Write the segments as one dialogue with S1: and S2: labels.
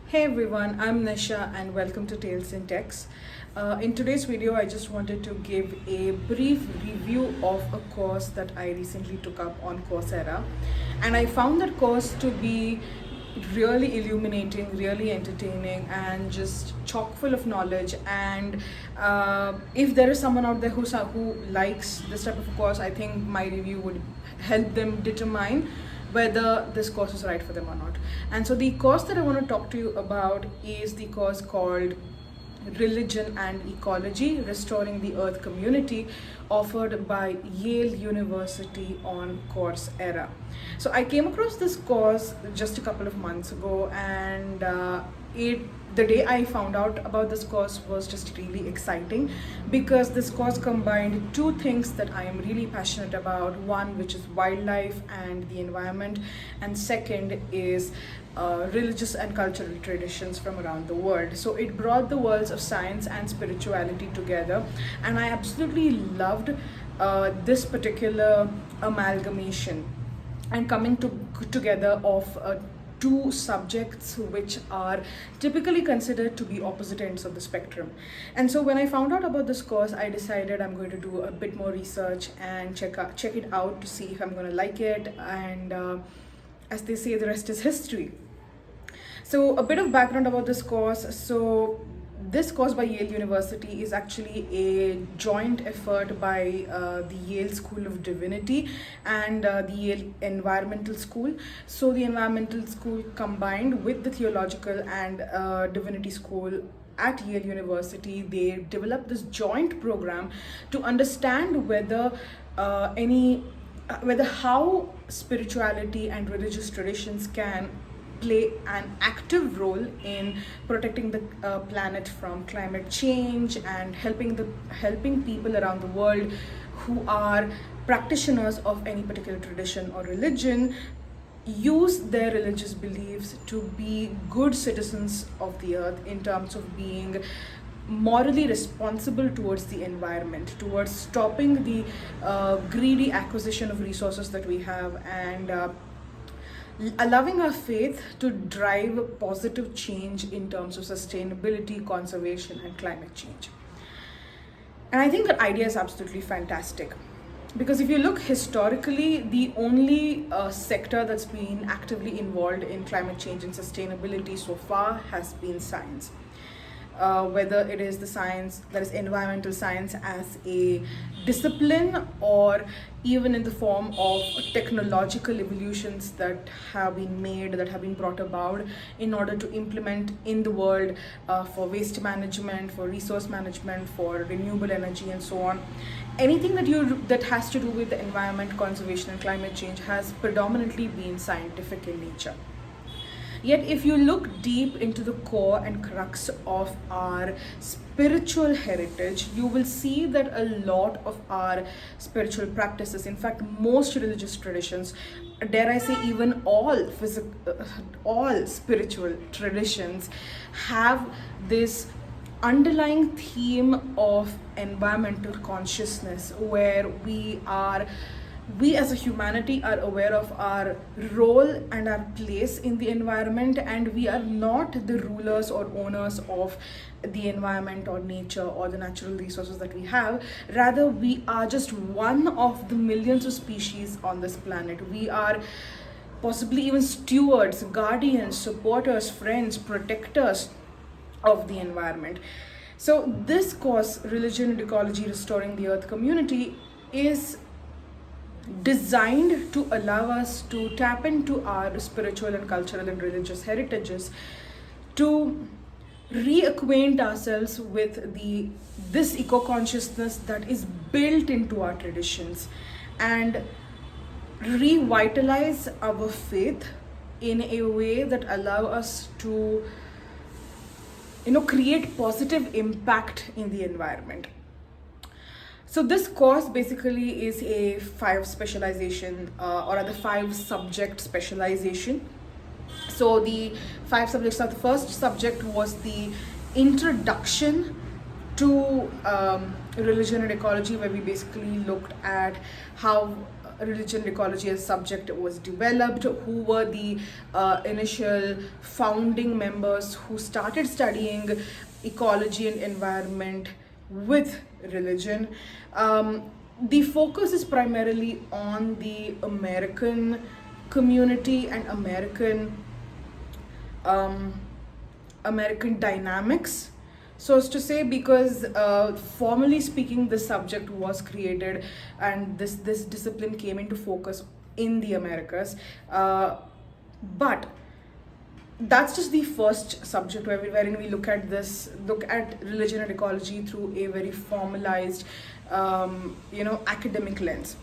S1: Hey everyone, I'm Nisha and welcome to Tales in Text. In today's video, I just wanted to give a brief review of a course that I recently took up on Coursera. And I found that course to be really illuminating, really entertaining, and just chock full of knowledge. And if there is someone out there who likes this type of a course, I think my review would help them determine whether this course is right for them or not. And so the course that I want to talk to you about is the course called Religion and Ecology, Restoring the Earth Community, offered by Yale University on Coursera. So I came across this course just a couple of months ago, and the day I found out about this course was just really exciting because this course combined two things that I am really passionate about. One, which is wildlife and the environment, and second is religious and cultural traditions from around the world. So it brought the worlds of science and spirituality together, and I absolutely loved this particular amalgamation and coming together of two subjects which are typically considered to be opposite ends of the spectrum. And so when I found out about this course, I decided I'm going to do a bit more research and check it out to see if I'm going to like it. And as they say, the rest is history. So a bit of background about this course. So this course by Yale University is actually a joint effort by the Yale School of Divinity and the Yale Environmental School. So the Environmental School combined with the Theological and Divinity School at Yale University, they developed this joint program to understand whether how spirituality and religious traditions can play an active role in protecting the planet from climate change and helping people around the world who are practitioners of any particular tradition or religion use their religious beliefs to be good citizens of the earth in terms of being morally responsible towards the environment, towards stopping the greedy acquisition of resources that we have, and allowing our faith to drive positive change in terms of sustainability, conservation, and climate change. And I think that idea is absolutely fantastic because if you look historically, the only sector that's been actively involved in climate change and sustainability so far has been science. Whether it is the science that is environmental science as a discipline, or even in the form of technological evolutions that have been made, that have been brought about in order to implement in the world for waste management, for resource management, for renewable energy, and so on. Anything that has to do with the environment, conservation, and climate change has predominantly been scientific in nature. Yet if you look deep into the core and crux of our spiritual heritage, you will see that a lot of our spiritual practices, in fact most religious traditions, dare I say even all spiritual traditions, have this underlying theme of environmental consciousness, where we as a humanity are aware of our role and our place in the environment, and we are not the rulers or owners of the environment or nature or the natural resources that we have. Rather, we are just one of the millions of species on this planet. We are possibly even stewards, guardians, supporters, friends, protectors of the environment. So this course, Religion and Ecology, Restoring the Earth Community, is designed to allow us to tap into our spiritual and cultural and religious heritages, to reacquaint ourselves with this eco-consciousness that is built into our traditions, and revitalize our faith in a way that allow us to create positive impact in the environment. So this course basically is a 5 specialization or rather 5 subject specialization. So the 5 subjects are: the first subject was the introduction to religion and ecology, where we basically looked at how religion and ecology as subject was developed, who were the initial founding members who started studying ecology and environment with religion. The focus is primarily on the American community and American dynamics, so as to say, because formally speaking, this subject was created and this discipline came into focus in the Americas. But that's just the first subject wherein we look at religion and ecology through a very formalized, academic lens.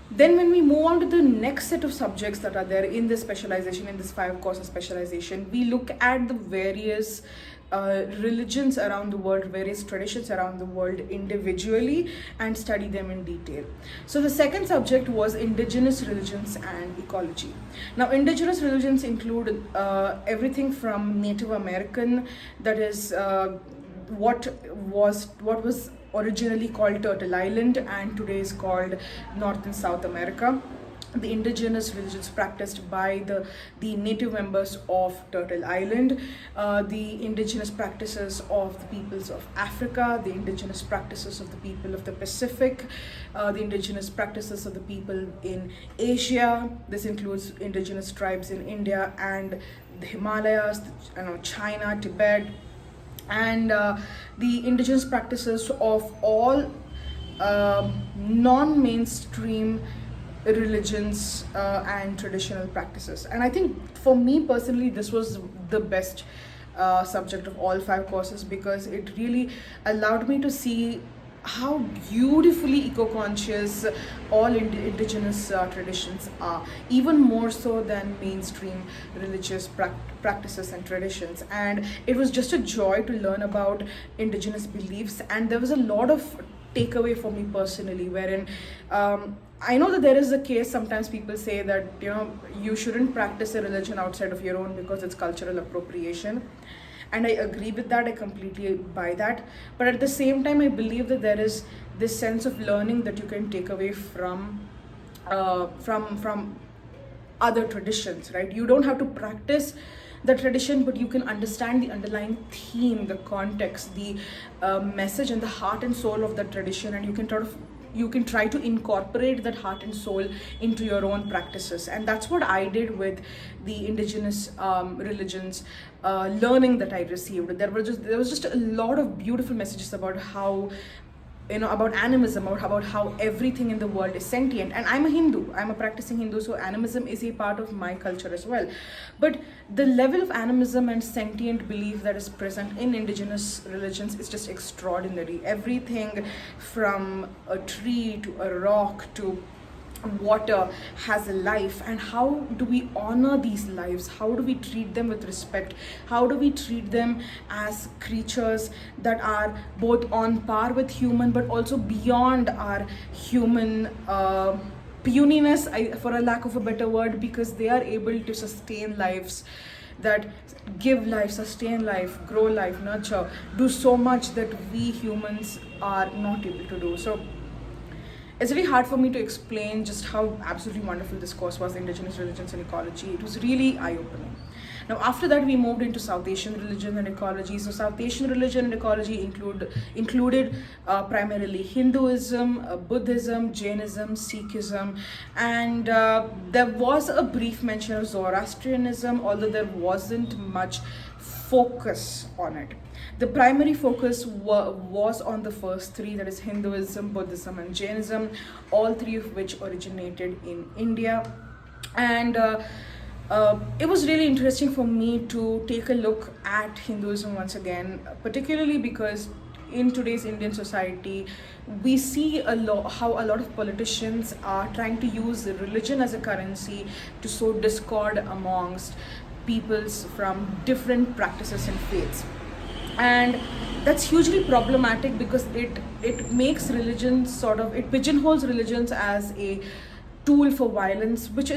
S1: Then when we move on to the next set of subjects that are there in this specialization, in this 5 courses specialization, we look at the various religions around the world, various traditions around the world individually and study them in detail. So the second subject was indigenous religions and ecology. Now indigenous religions include everything from Native American, that is what was originally called Turtle Island and today is called North and South America. The indigenous religions practiced by the native members of Turtle Island, the indigenous practices of the peoples of Africa, the indigenous practices of the people of the Pacific, the indigenous practices of the people in Asia. This includes indigenous tribes in India and the Himalayas, China, Tibet, and the indigenous practices of all non-mainstream religions and traditional practices. And I think for me personally, this was the best subject of all 5 courses, because it really allowed me to see how beautifully eco-conscious all indigenous traditions are, even more so than mainstream religious practices and traditions. And it was just a joy to learn about indigenous beliefs, and there was a lot of takeaway for me personally, wherein I know that there is a case, sometimes people say that you shouldn't practice a religion outside of your own because it's cultural appropriation. And I agree with that, I completely buy that. But at the same time, I believe that there is this sense of learning that you can take away from other traditions, right? You don't have to practice the tradition, but you can understand the underlying theme, the context, the message and the heart and soul of the tradition, and you can try to incorporate that heart and soul into your own practices. And that's what I did with the indigenous religions learning that I received. There was just a lot of beautiful messages about how about animism, about how everything in the world is sentient. And I'm a Hindu, I'm a practicing Hindu, so animism is a part of my culture as well. But the level of animism and sentient belief that is present in indigenous religions is just extraordinary. Everything from a tree to a rock to water has a life, and how do we honor these lives? How do we treat them with respect? How do we treat them as creatures that are both on par with human but also beyond our human puniness, for a lack of a better word, because they are able to sustain lives, that give life, sustain life, grow life, nurture, do so much that we humans are not able to do. So it's really hard for me to explain just how absolutely wonderful this course was, Indigenous Religions and Ecology. It was really eye-opening. Now, after that, we moved into South Asian religion and ecology. So South Asian religion and ecology included primarily Hinduism, Buddhism, Jainism, Sikhism, and there was a brief mention of Zoroastrianism, although there wasn't much focus on it. The primary focus was on the first 3, that is Hinduism, Buddhism and Jainism, all 3 of which originated in India. And it was really interesting for me to take a look at Hinduism once again, particularly because in today's Indian society, we see how a lot of politicians are trying to use religion as a currency to sow discord amongst peoples from different practices and faiths. And that's hugely problematic because it makes religions it pigeonholes religions as a tool for violence, which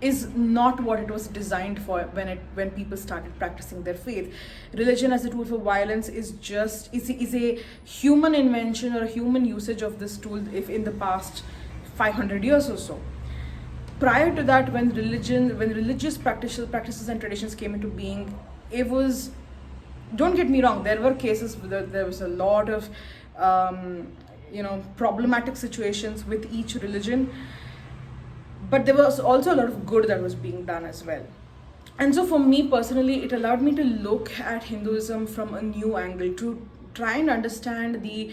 S1: is not what it was designed for when people started practicing their faith. Religion as a tool for violence is a human invention or a human usage of this tool, if in the past 500 years or so. Prior to that, when religious practices and traditions came into being, it was, don't get me wrong, there were cases where there was a lot of problematic situations with each religion, but there was also a lot of good that was being done as well. And so for me personally, it allowed me to look at Hinduism from a new angle, to try and understand the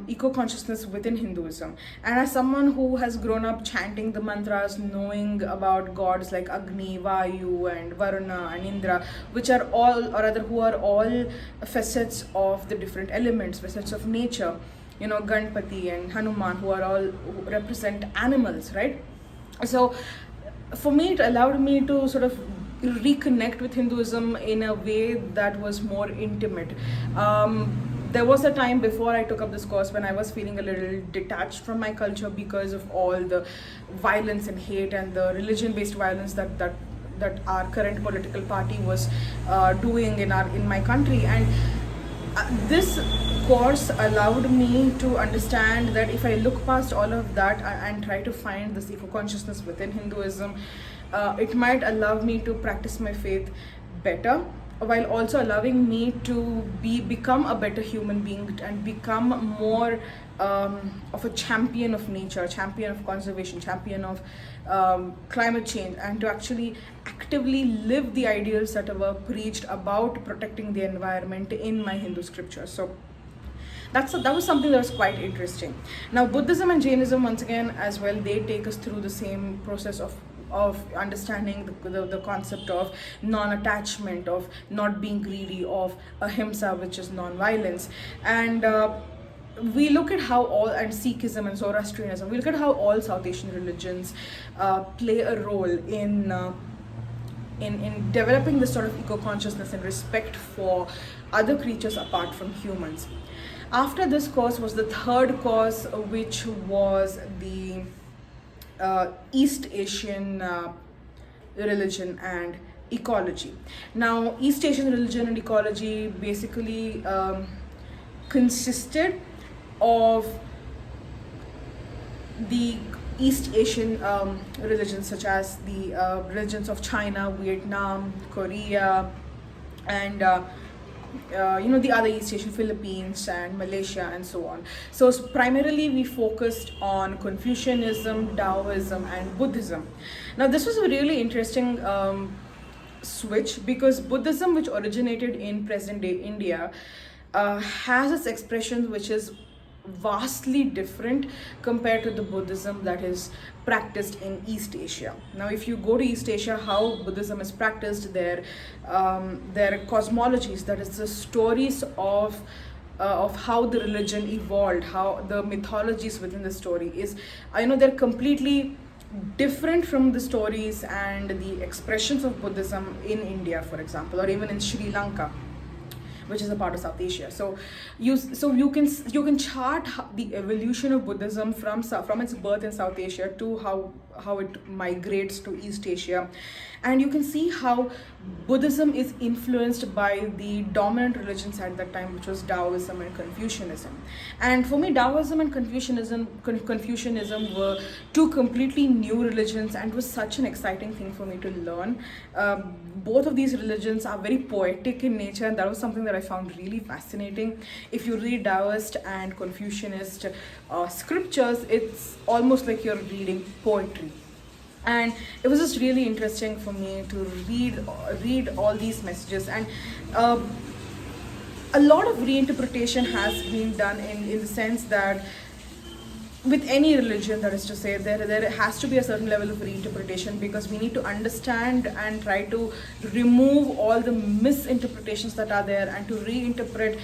S1: eco-consciousness within Hinduism. And as someone who has grown up chanting the mantras, knowing about gods like Agni, Vayu and Varuna and Indra, which are all, or rather who are all facets of the different elements, facets of nature, Ganpati and Hanuman, who represent animals, right? So for me, it allowed me to sort of reconnect with Hinduism in a way that was more intimate. There was a time before I took up this course when I was feeling a little detached from my culture because of all the violence and hate and the religion-based violence that our current political party was doing in my country. And this course allowed me to understand that if I look past all of that and try to find this eco-consciousness within Hinduism, it might allow me to practice my faith better, while also allowing me to become a better human being and become more of a champion of nature, champion of conservation, champion of climate change, and to actually actively live the ideals that were preached about protecting the environment in my Hindu scriptures. So that was something that was quite interesting. Now, Buddhism and Jainism, once again, as well, they take us through the same process of understanding the concept of non-attachment, of not being greedy, of ahimsa, which is non-violence. And we look at how and Sikhism and Zoroastrianism, we look at how all South Asian religions play a role in developing this sort of eco-consciousness and respect for other creatures apart from humans. After this course was the third course, which was the East Asian religion and ecology. Now, East Asian religion and ecology basically consisted of the East Asian religions, such as the religions of China, Vietnam, Korea, and the other East Asian, Philippines and Malaysia and so on. So primarily we focused on Confucianism, Taoism and Buddhism. Now this was a really interesting switch, because Buddhism, which originated in present day India, has its expressions which is vastly different compared to the Buddhism that is practiced in East Asia. Now, if you go to East Asia, how Buddhism is practiced, their cosmologies, that is the stories of how the religion evolved, how the mythologies within the story is, they're completely different from the stories and the expressions of Buddhism in India, for example, or even in Sri Lanka, which is a part of South Asia. So you can chart the evolution of Buddhism from its birth in South Asia to how it migrates to East Asia, and you can see how Buddhism is influenced by the dominant religions at that time, which was Taoism and Confucianism. And for me, Taoism and Confucianism were two completely new religions, and it was such an exciting thing for me to learn. Both of these religions are very poetic in nature, and that was something that I found really fascinating. If you read Taoist and Confucianist scriptures, it's almost like you're reading poetry. And it was just really interesting for me to read all these messages. And a lot of reinterpretation has been done in the sense that with any religion, that is to say, there has to be a certain level of reinterpretation, because we need to understand and try to remove all the misinterpretations that are there, and to reinterpret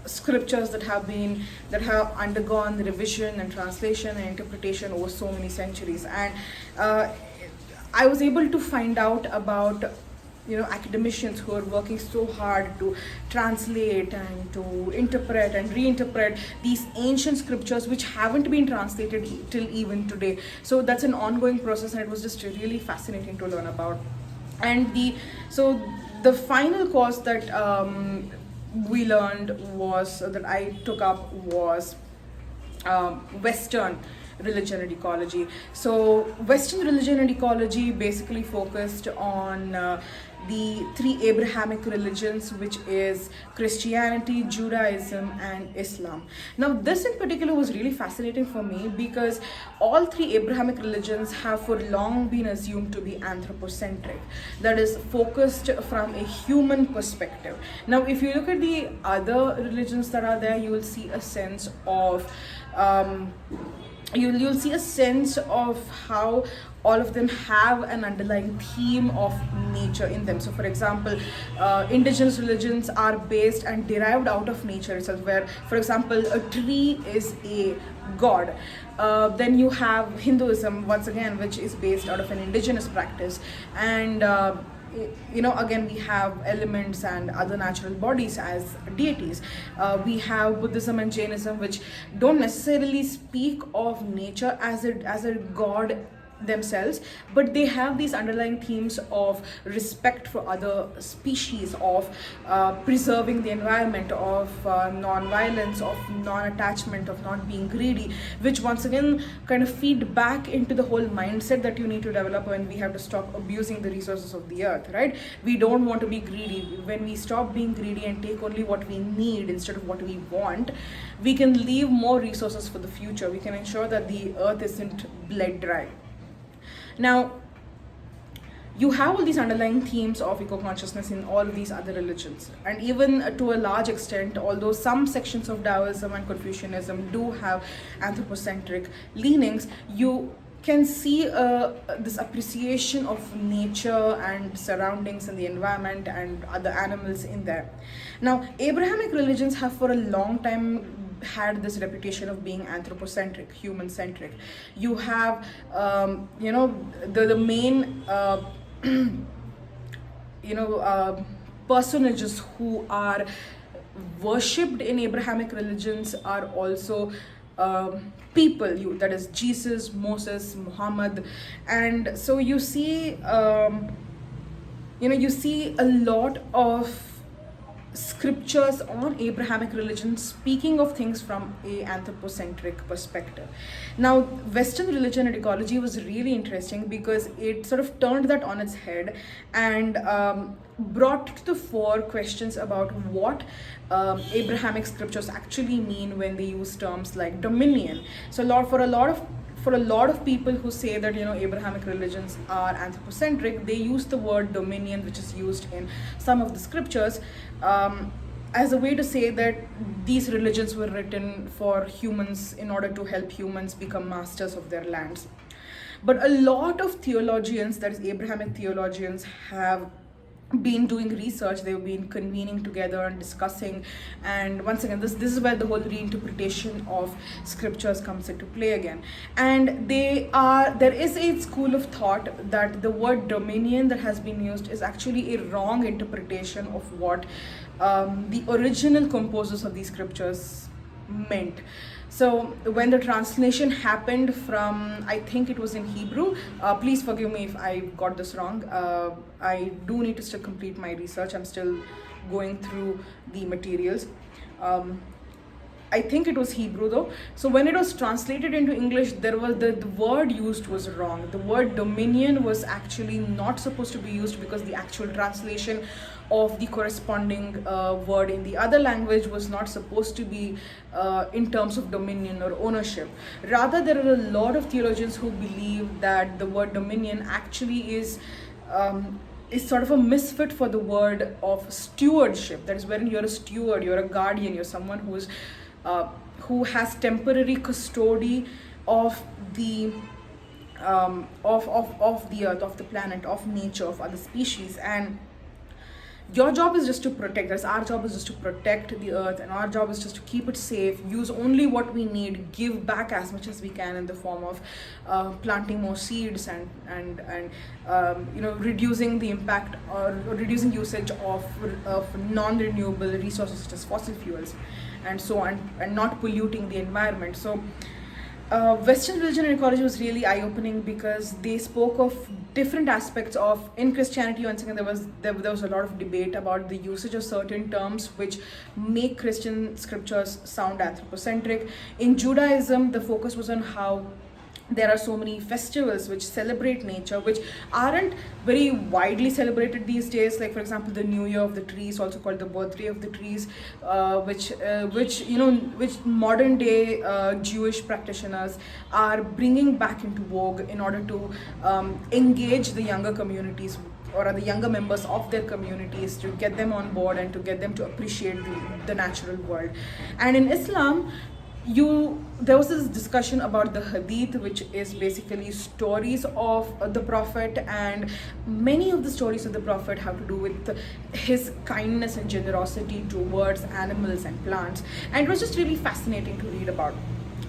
S1: scriptures that have undergone revision and translation and interpretation over so many centuries. And I was able to find out about academicians who are working so hard to translate and to interpret and reinterpret these ancient scriptures which haven't been translated till even today. So that's an ongoing process, and it was just really fascinating to learn about. And the final course that we learned that I took up was Western religion and ecology. So Western religion and ecology basically focused on the three Abrahamic religions, which is Christianity, Judaism, and Islam. Now, this in particular was really fascinating for me because all three Abrahamic religions have for long been assumed to be anthropocentric, that is, focused from a human perspective. Now, if you look at the other religions that are there, you will see a sense of you'll see a sense of how all of them have an underlying theme of nature in them. So for example, indigenous religions are based and derived out of nature itself, where for example a tree is a god. Then you have Hinduism, once again, which is based out of an indigenous practice, and again, we have elements and other natural bodies as deities. We have Buddhism and Jainism, which don't necessarily speak of nature as a god themselves, but they have these underlying themes of respect for other species, of preserving the environment, of non-violence, of non-attachment, of not being greedy, which once again kind of feed back into the whole mindset that you need to develop when we have to stop abusing the resources of the earth, right? We don't want to be greedy. When we stop being greedy and take only what we need instead of what we want, we can leave more resources for the future. We can ensure that the earth isn't bled dry. Now, you have all these underlying themes of eco-consciousness in all of these other religions, and even to a large extent, although some sections of Taoism and Confucianism do have anthropocentric leanings, you can see this appreciation of nature and surroundings and the environment and other animals in there. Now, Abrahamic religions have for a long time had this reputation of being anthropocentric, human-centric. You have, the main, personages who are worshipped in Abrahamic religions are also people, that is Jesus, Moses, Muhammad. And so you see, you see a lot of scriptures on Abrahamic religion speaking of things from a anthropocentric perspective. Now, Western religion and ecology was really interesting because it sort of turned that on its head and brought to the fore questions about what Abrahamic scriptures actually mean when they use terms like dominion. So for a lot of people who say that Abrahamic religions are anthropocentric, they use the word dominion, which is used in some of the scriptures, as a way to say that these religions were written for humans in order to help humans become masters of their lands. But a lot of theologians, that is Abrahamic theologians, have been doing research. They've been convening together and discussing, and once again this is where the whole reinterpretation of scriptures comes into play again. And there is a school of thought that the word dominion that has been used is actually a wrong interpretation of what the original composers of these scriptures meant. So when the translation happened from, I think it was in Hebrew, please forgive me if I got this wrong. I do need to still complete my research. I'm still going through the materials. I think it was Hebrew though. So when it was translated into English, there was the word used was wrong. The word dominion was actually not supposed to be used because the actual translation of the corresponding word in the other language was not supposed to be in terms of dominion or ownership. Rather, there are a lot of theologians who believe that the word dominion actually is sort of a misfit for the word of stewardship. That is, wherein you're a steward, you're a guardian, you're someone who has temporary custody of the of the earth, of the planet, of nature, of other species. And your job is just to protect us. Our job is just to protect the earth, and our job is just to keep it safe, use only what we need, give back as much as we can in the form of planting more seeds and reducing the impact or reducing usage of non-renewable resources such as fossil fuels and so on, and not polluting the environment. So Western religion and ecology was really eye-opening because they spoke of different aspects of, in Christianity once again there was a lot of debate about the usage of certain terms which make Christian scriptures sound anthropocentric. In Judaism, the focus was on how there are so many festivals which celebrate nature, which aren't very widely celebrated these days. Like, for example, the New Year of the trees, also called the birthday of the trees, which modern day Jewish practitioners are bringing back into vogue in order to engage the younger communities or the younger members of their communities, to get them on board and to get them to appreciate the natural world. And in Islam, there was this discussion about the hadith, which is basically stories of the prophet, and many of the stories of the prophet have to do with his kindness and generosity towards animals and plants, and it was just really fascinating to read about.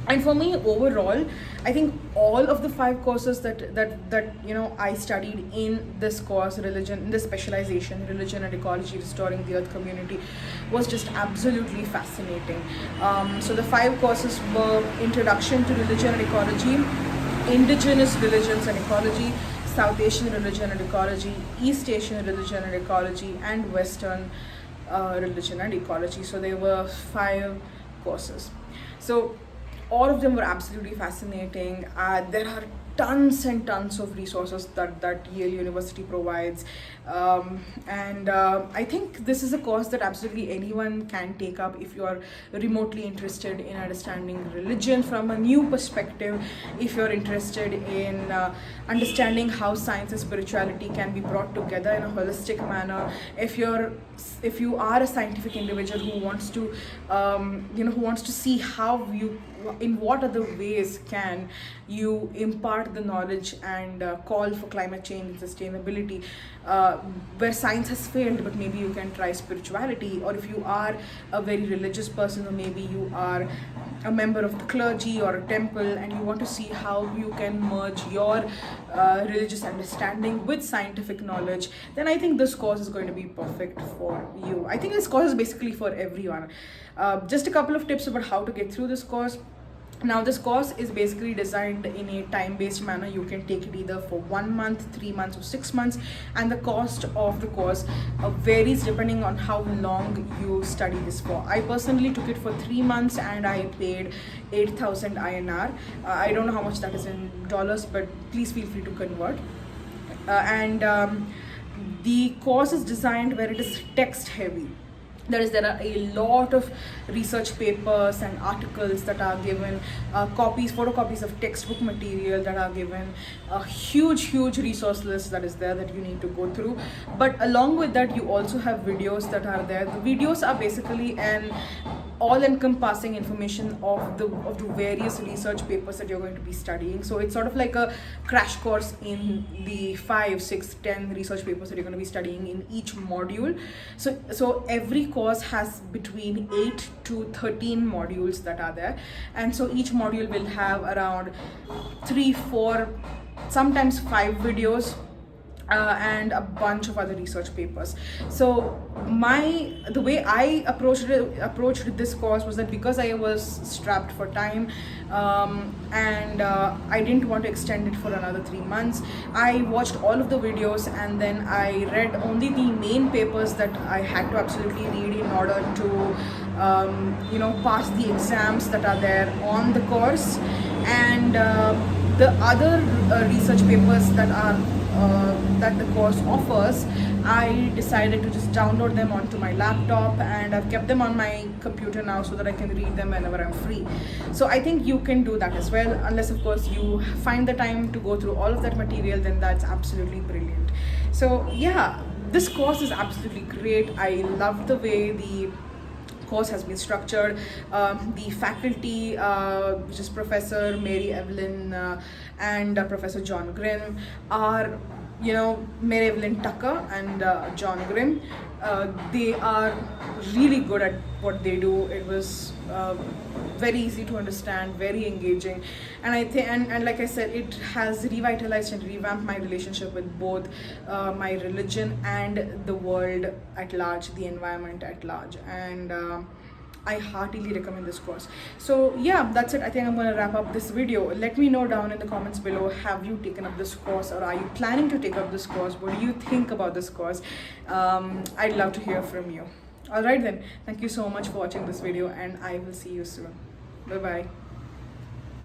S1: And for me, overall, I think all of the 5 courses that I studied in this course, in this specialization, religion and ecology, restoring the earth community, was just absolutely fascinating. So the 5 courses were Introduction to Religion and Ecology, Indigenous Religions and Ecology, South Asian Religion and Ecology, East Asian Religion and Ecology, and Western Religion and Ecology. So there were 5 courses. So all of them were absolutely fascinating. There are tons and tons of resources that Yale University provides, and I think this is a course that absolutely anyone can take up if you are remotely interested in understanding religion from a new perspective, if you're interested in understanding how science and spirituality can be brought together in a holistic manner, if you are a scientific individual who wants to see in what other ways can you impart the knowledge and call for climate change and sustainability, where science has failed, but maybe you can try spirituality. Or if you are a very religious person, or maybe you are a member of the clergy or a temple, and you want to see how you can merge your religious understanding with scientific knowledge, then I think this course is going to be perfect for you. I think this course is basically for everyone. Just a couple of tips about how to get through this course. Now, this course is basically designed in a time-based manner. You can take it either for 1 month, 3 months, or 6 months, and the cost of the course varies depending on how long you study this for. I personally took it for 3 months and I paid 8,000 INR. I don't know how much that is in dollars, but please feel free to convert. The course is designed where it is text heavy. There are a lot of research papers and articles that are given, photocopies of textbook material that are given, a huge resource list that is there that you need to go through. But along with that, you also have videos that are there. The videos are basically an all-encompassing information of the various research papers that you're going to be studying. So it's sort of like a crash course in the 5, 6, 10 research papers that you're going to be studying in each module. So every course has between 8 to 13 modules that are there, and so each module will have around 3, 4, sometimes 5 videos, and a bunch of other research papers. So the way I approached this course was that because I was strapped for time, and I didn't want to extend it for another 3 months, I watched all of the videos and then I read only the main papers that I had to absolutely read in order to pass the exams that are there on the course, and the other research papers that the course offers, I decided to just download them onto my laptop, and I've kept them on my computer now so that I can read them whenever I'm free. So I think you can do that as well, unless of course you find the time to go through all of that material, then that's absolutely brilliant. So yeah, this course is absolutely great. I love the way the course has been structured. The faculty, which is Professor Mary Evelyn and Professor John Grimm, are Mary Evelyn Tucker and John Grimm. They are really good at what they do. It was very easy to understand, very engaging, and I think and like I said, it has revitalized and revamped my relationship with both my religion and the world at large, the environment at large. And I heartily recommend this course. So yeah, that's it. I think I'm going to wrap up this video. Let me know down in the comments below, have you taken up this course, or are you planning to take up this course? What do you think about this course? I'd love to hear from you. Alright then, thank you so much for watching this video, and I will see you soon. Bye bye.